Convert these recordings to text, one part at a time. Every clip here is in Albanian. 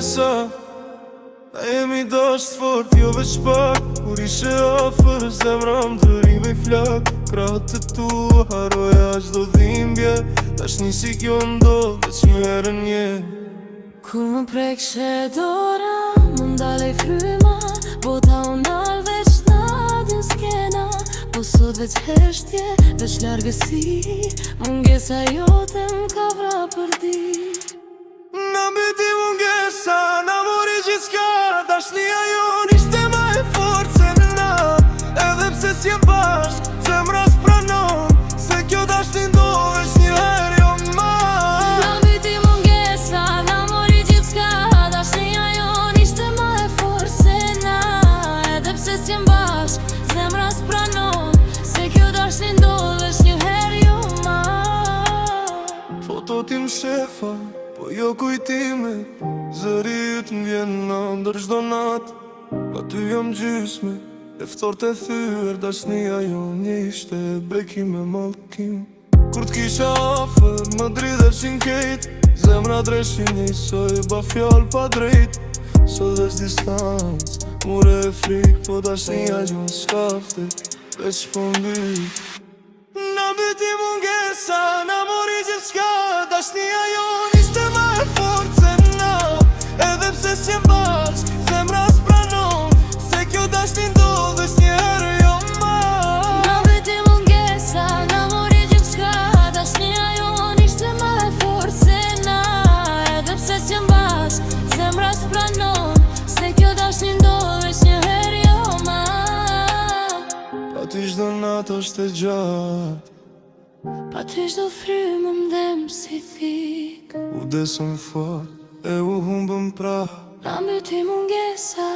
mungesa. Na jemi dasht fort, jo veç pak. Kur ishe afer, zemra më dërime i flak. Krahët të tua, haroja qdo dhimbje. Tash nisi kjo ndodh, veç një herën nje. Kur më prekshe dora, më ndalej fryma. Bota u nal veç nadin s'kena. Po sot veç heshtje, veç largësi. Mungesa jote m'ka vra për di. Na mbyti mungesa, na mori gjithçka. Dashnia jon ishte ma e fort se na. Edhe pse s'jem bashk, zemra s'pranon. Se kjo dashni ndodhesh një her jo ma. Na mbyti mungesa, na mori gjithçka. Dashnia jon ishte ma e fort se na. Edhe pse s'jem bashk, zemra s'pranon. Se kjo dashni ndodhesh një her jo ma. Foto tim shefa, po jo kujtime. Zëri yt m'vjen në ndër çdo nat. Pa ty jam gjysme, e ftort e thyer. Dashnia jonë ishte beki me mallkim. Kur t'kisha afer, më dridheshin kejt. Zemra dreshin njësoj, ba fjall pa drejt. Sot veç distanc, mure e frik. Po dashnia jonë s'kaftet, veç po mbyt. Na mbyti mungesa, na mori gjithçka. Dashnia jonë ishte ma e fort se na. Edhe pse s'jem bashk, zemra s'pranon. Se kjo dashni ndodhesh një herë jo ma. Na mbyti mungesa, na mori gjithçka. Dashnia jon ishte ma e fort se na. Edhe pse s'jem bashk, zemra s'pranon. Se kjo dashni ndodhesh një herë jo ma. Pa ty çdo natë është e gjatë. Pa ty çdo frymë m'dhem si thik. U desëm fort, e u humbëm pra. Na mbyti mungesa,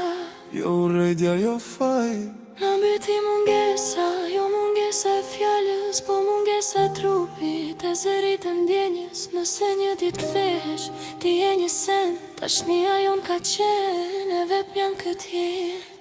Jo urrejtja, jo faj. na mbyti mungesa. Jo mungesa e fjallës, po mungesa e trupit. E zërit e ndjenjes, nëse një dit kthehesh. Ti je një sen, tashnia jon ka qenë. E vep janë këtë jetë.